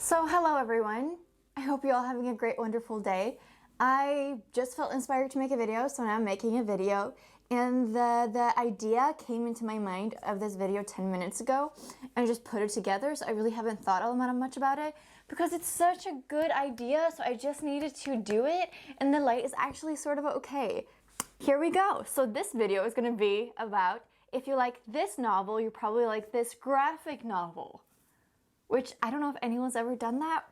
So hello everyone. I hope you're all having a great, wonderful day. I just felt inspired to make a video, so now I'm making a video. And the idea came into my mind of this video 10 minutes ago, and I just put it together, so I really haven't thought a lot much about it because it's such a good idea, so I just needed to do it, and the light is actually sort of okay. Here we go. So this video is going to be about, if you like this novel, you probably like this graphic novel. Which, I don't know if anyone's ever done that.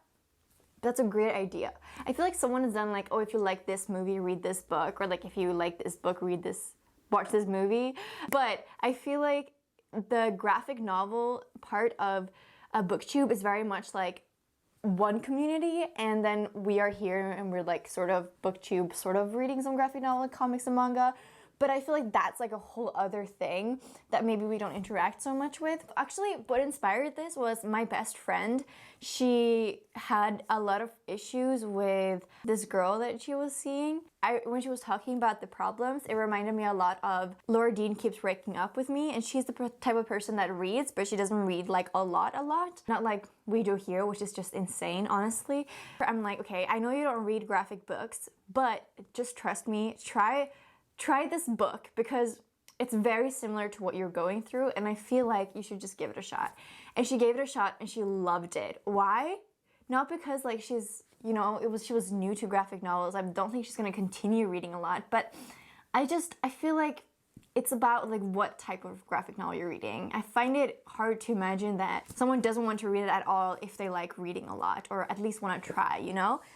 That's a great idea. I feel like someone has done like, oh, if you like this movie, read this book. Or like, if you like this book, watch this movie. But I feel like the graphic novel part of a booktube is very much like one community. And then we are here and we're like sort of booktube, sort of reading some graphic novel, like comics and manga. But I feel like that's like a whole other thing that maybe we don't interact so much with. Actually, what inspired this was my best friend. She had a lot of issues with this girl that she was seeing. When she was talking about the problems, it reminded me a lot of Laura Dean Keeps Breaking Up With Me, and she's the type of person that reads, but she doesn't read like a lot. Not like we do here, which is just insane, honestly. I'm like, okay, I know you don't read graphic books, but just trust me, try this book because it's very similar to what you're going through, and I feel like you should just give it a shot. And she gave it a shot and she loved it. Why? Not because like she's, she was new to graphic novels. I don't think she's gonna continue reading a lot, but I feel like it's about like what type of graphic novel you're reading. I find it hard to imagine that someone doesn't want to read it at all if they like reading a lot, or at least want to try,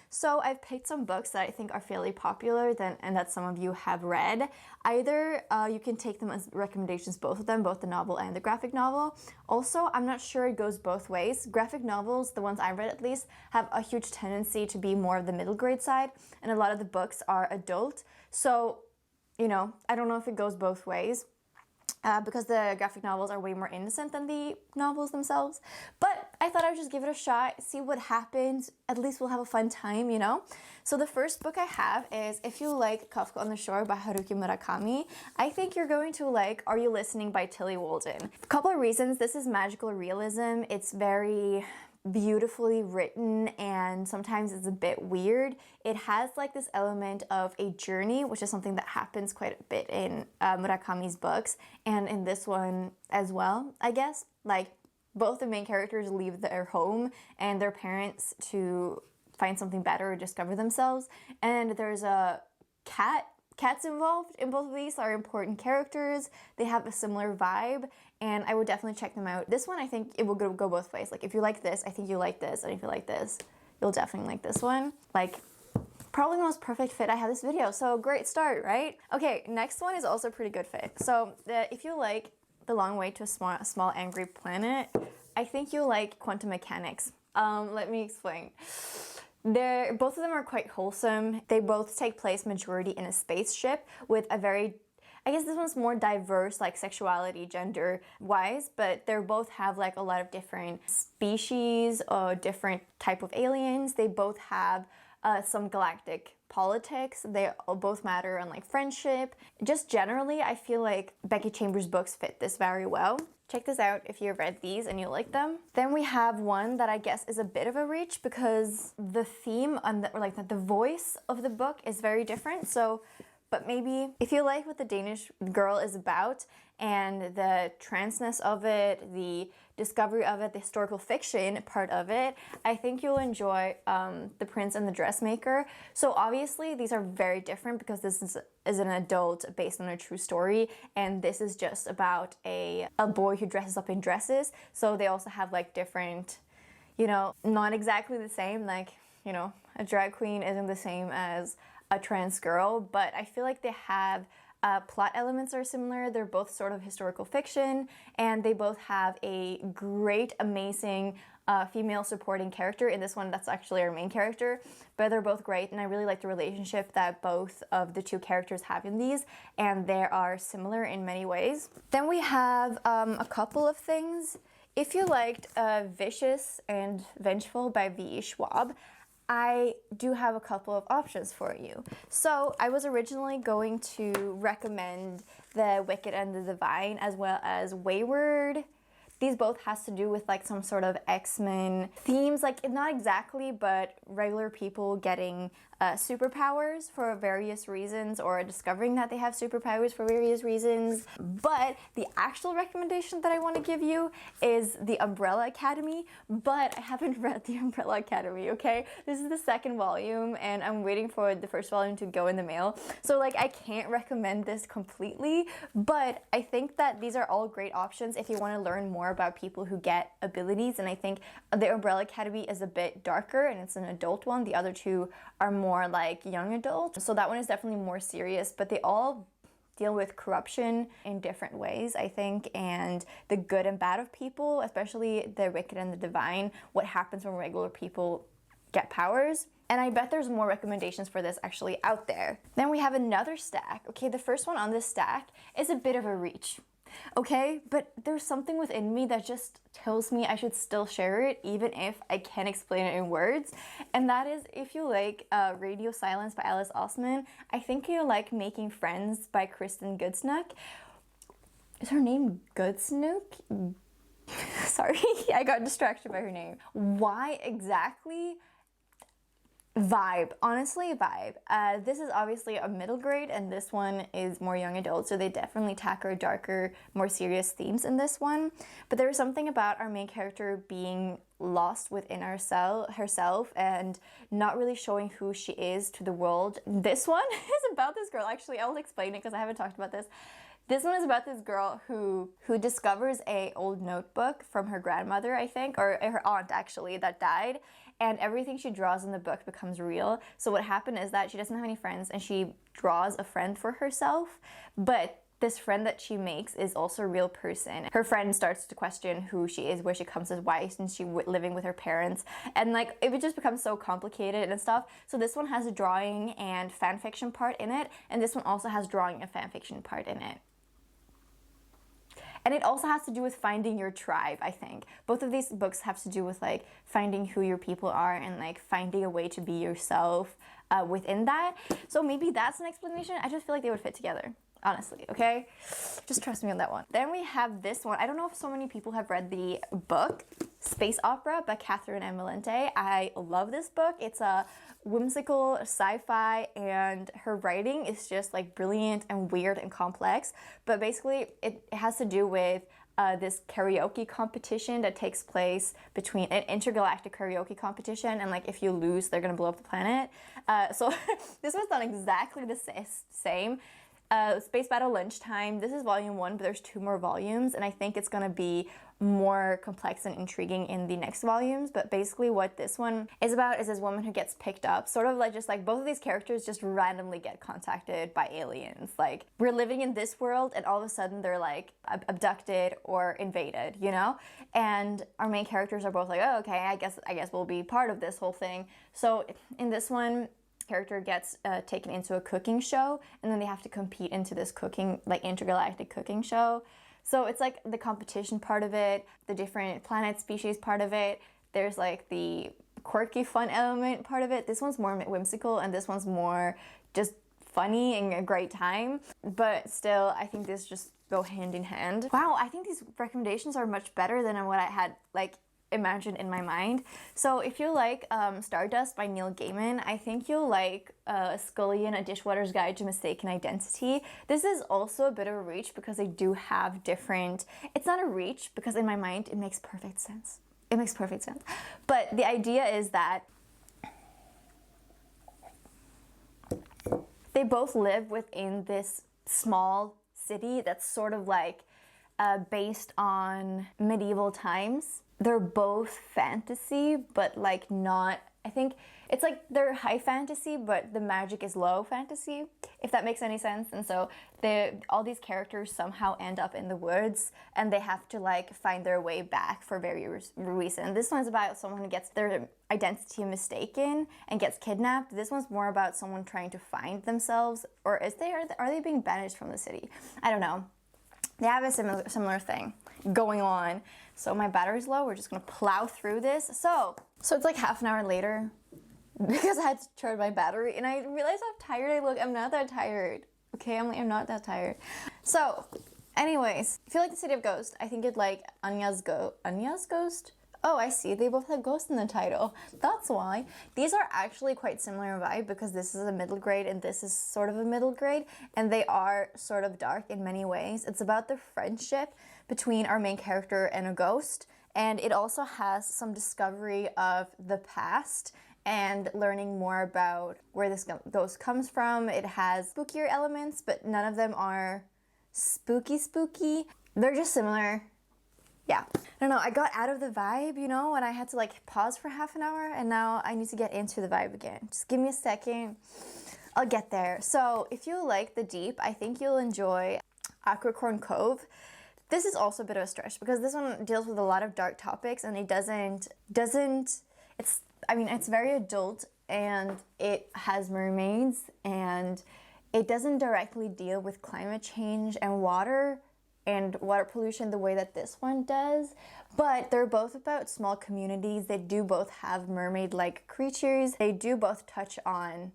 So I've picked some books that I think are fairly popular and that some of you have read. Either you can take them as recommendations, both of them, both the novel and the graphic novel. Also, I'm not sure it goes both ways. Graphic novels, the ones I read at least, have a huge tendency to be more of the middle grade side, and a lot of the books are adult. So I don't know if it goes both ways because the graphic novels are way more innocent than the novels themselves. But I thought I would just give it a shot, see what happens. At least we'll have a fun time, So the first book I have is If You Like Kafka on the Shore by Haruki Murakami. I think you're going to like Are You Listening by Tilly Walden. A couple of reasons. This is magical realism. It's very beautifully written, and sometimes it's a bit weird. It has like this element of a journey, which is something that happens quite a bit in Murakami's books, and in this one as well, I guess. Like, both the main characters leave their home and their parents to find something better or discover themselves, and there's a cat. Cats involved in both of these are important characters. They have a similar vibe, and I would definitely check them out. This one, I think it will go both ways. Like, if you like this, I think you like this, and if you like this, you'll definitely like this one. Like, probably the most perfect fit I have this video, so great start, right? Okay, next one is also a pretty good fit. So, if you like The Long Way to a Small Angry Planet, I think you'll like Quantum Mechanics. Let me explain. Both of them are quite wholesome. They both take place majority in a spaceship with a very, I guess this one's more diverse, like sexuality, gender-wise, but they both have like a lot of different species or different type of aliens. They both have some galactic politics. They both matter on like friendship. Just generally, I feel like Becky Chambers' books fit this very well. Check this out if you've read these and you like them. Then we have one that I guess is a bit of a reach because the theme or the voice of the book is very different. So, but maybe if you like what The Danish Girl is about and the transness of it, the discovery of it, the historical fiction part of it, I think you'll enjoy The Prince and the Dressmaker. So obviously these are very different because this is an adult based on a true story, and this is just about a boy who dresses up in dresses. So they also have like different, not exactly the same, like, a drag queen isn't the same as a trans girl, but I feel like they have plot elements are similar. They're both sort of historical fiction, and they both have a great, amazing female supporting character. In this one, that's actually our main character, but they're both great, and I really like the relationship that both of the two characters have in these, and they are similar in many ways. Then we have a couple of things. If you liked Vicious and Vengeful by V.E. Schwab, I do have a couple of options for you. So I was originally going to recommend The Wicked and the Divine, as well as Wayward, these both has to do with like some sort of X-Men themes, like not exactly, but regular people getting superpowers for various reasons, or discovering that they have superpowers for various reasons. But the actual recommendation that I want to give you is The Umbrella Academy, but I haven't read The Umbrella Academy, okay? This is the second volume and I'm waiting for the first volume to go in the mail. So like I can't recommend this completely, but I think that these are all great options if you want to learn more about people who get abilities. And I think The Umbrella Academy is a bit darker and it's an adult one. The other two are more like young adult. So that one is definitely more serious, but they all deal with corruption in different ways, I think, and the good and bad of people, especially the wicked and the divine, what happens when regular people get powers. And I bet there's more recommendations for this actually out there. Then we have another stack. Okay, the first one on this stack is a bit of a reach. Okay, but there's something within me that just tells me I should still share it even if I can't explain it in words. And that is, if you like Radio Silence by Alice Oseman, I think you like Making Friends by Kristen Goodsnook. Is her name Goodsnook? Sorry, I got distracted by her name. Why exactly? Vibe, honestly vibe. This is obviously a middle grade and this one is more young adult, so they definitely tackle darker, more serious themes in this one. But there is something about our main character being lost within herself and not really showing who she is to the world. This one is about this girl. Actually, I'll explain it because I haven't talked about this. This one is about this girl who discovers a old notebook from her grandmother, I think, or her aunt actually, that died, and everything she draws in the book becomes real. So what happened is that she doesn't have any friends and she draws a friend for herself, but this friend that she makes is also a real person. Her friend starts to question who she is, where she comes as why since she living with her parents, and like it would just become so complicated and stuff. So this one has a drawing and fan fiction part in it, and this one also has drawing and fan fiction part in it. And it also has to do with finding your tribe, I think. Both of these books have to do with like finding who your people are and like finding a way to be yourself within that. So maybe that's an explanation. I just feel like they would fit together, honestly, okay? Just trust me on that one. Then we have this one. I don't know if so many people have read the book, Space Opera by Catherine M. Valente. I love this book. It's a whimsical sci-fi and her writing is just like brilliant and weird and complex. But basically it has to do with this karaoke competition that takes place between an intergalactic karaoke competition, and like if you lose they're gonna blow up the planet. So this was not exactly the same. Space Battle Lunchtime, this is volume 1, but there's 2 more volumes, and I think it's gonna be more complex and intriguing in the next volumes. But basically what this one is about is this woman who gets picked up, sort of like just like both of these characters just randomly get contacted by aliens. Like we're living in this world and all of a sudden they're like abducted or invaded, you know? And our main characters are both like, oh, okay, I guess we'll be part of this whole thing. So in this one, character gets taken into a cooking show, and then they have to compete into this cooking, like intergalactic cooking show. So it's like the competition part of it, the different planet species part of it. There's like the quirky fun element part of it. This one's more whimsical and this one's more just funny and a great time. But still, I think this just go hand in hand. Wow, I think these recommendations are much better than what I had like imagined in my mind. So if you like Stardust by Neil Gaiman, I think you'll like Scully and a Dishwasher's Guide to Mistaken Identity. This is also a bit of a reach because they do have different, it's not a reach because in my mind it makes perfect sense. It makes perfect sense. But the idea is that they both live within this small city that's sort of like based on medieval times. They're both fantasy, but like not, I think it's like they're high fantasy, but the magic is low fantasy, if that makes any sense. And so all these characters somehow end up in the woods and they have to like find their way back for various reasons. This one's about someone who gets their identity mistaken and gets kidnapped. This one's more about someone trying to find themselves, or are they being banished from the city? I don't know. They have a similar thing going on. So my battery's low, we're just gonna plow through this. So it's like half an hour later because I had to charge my battery and I realized how tired I look. I'm not that tired, okay? I'm not that tired. So Anyways, if you like the City of Ghost, I think you'd like Anya's Ghost? Oh, I see. They both have ghost in the title. That's why. These are actually quite similar in vibe because this is a middle grade and this is sort of a middle grade, and they are sort of dark in many ways. It's about the friendship between our main character and a ghost, and it also has some discovery of the past and learning more about where this ghost comes from. It has spookier elements, but none of them are spooky. They're just similar. Yeah, I don't know, I got out of the vibe, you know, and I had to like pause for half an hour, and now I need to get into the vibe again. Just give me a second, I'll get there. So if you like the deep, I think you'll enjoy Aquicorn Cove. This is also a bit of a stretch because this one deals with a lot of dark topics, and it it's very adult, and it has mermaids, and it doesn't directly deal with climate change and water pollution the way that this one does, but they're both about small communities. They do both have mermaid-like creatures. They do both touch on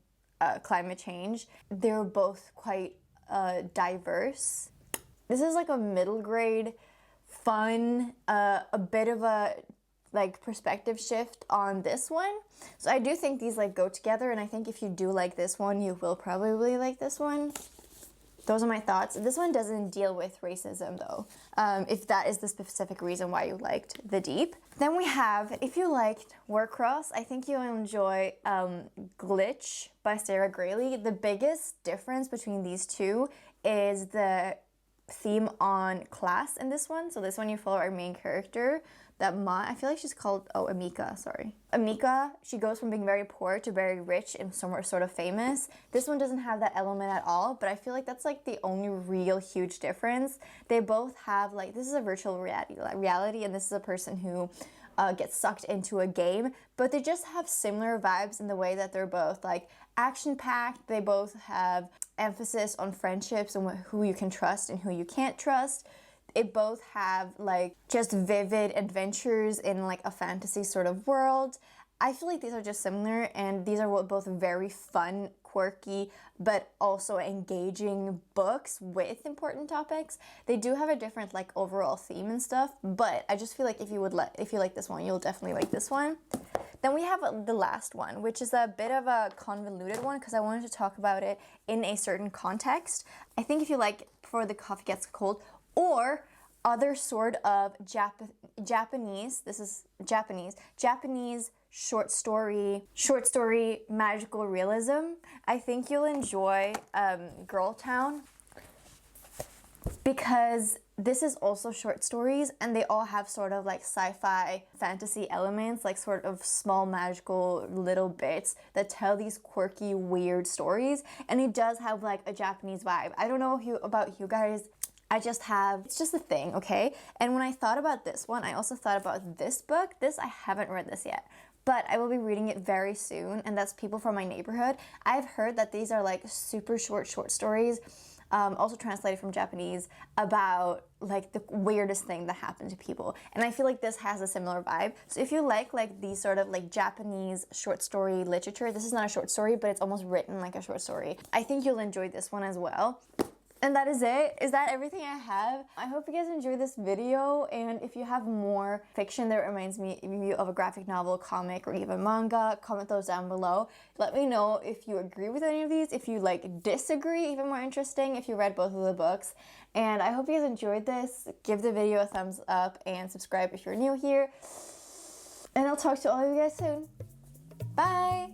climate change. They're both quite diverse. This is like a middle grade, fun, a bit of a like perspective shift on this one. So I do think these like go together, and I think if you do like this one, you will probably like this one. Those are my thoughts. This one doesn't deal with racism though, if that is the specific reason why you liked The Deep. Then we have, if you liked Warcross, I think you'll enjoy Glitch by Sarah Graylie. The biggest difference between these two is the theme on class in this one. So this one you follow our main character, I feel like she's called, Amika, sorry. Amika, she goes from being very poor to very rich and somewhere sort of famous. This one doesn't have that element at all, but I feel like that's like the only real huge difference. They both have like, this is a virtual reality, and this is a person who gets sucked into a game, but they just have similar vibes in the way that they're both like action-packed. They both have emphasis on friendships and who you can trust and who you can't trust. It both have like just vivid adventures in like a fantasy sort of world. I feel like these are just similar, and these are both very fun, quirky, but also engaging books with important topics. They do have a different like overall theme and stuff, but I just feel like if you like this one, you'll definitely like this one. Then we have the last one, which is a bit of a convoluted one because I wanted to talk about it in a certain context. I think if you like Before the Coffee Gets Cold, or other sort of Japanese short story magical realism, I think you'll enjoy Girl Town, because this is also short stories, and they all have sort of like sci-fi fantasy elements, like sort of small magical little bits that tell these quirky, weird stories, and it does have like a Japanese vibe. I don't know about you guys, it's just a thing, okay? And when I thought about this one, I also thought about this book. I haven't read this yet, but I will be reading it very soon, and that's People from My Neighborhood. I've heard that these are like super short stories, also translated from Japanese, about like the weirdest thing that happened to people. And I feel like this has a similar vibe. So if you like these sort of like Japanese short story literature, this is not a short story, but it's almost written like a short story. I think you'll enjoy this one as well. And that is it. Is that everything I have? I hope you guys enjoyed this video, and if you have more fiction that reminds me of a graphic novel, comic, or even manga, comment those down below. Let me know if you agree with any of these, if you like disagree, even more interesting, if you read both of the books. And I hope you guys enjoyed this. Give the video a thumbs up and subscribe if you're new here. And I'll talk to all of you guys soon. Bye!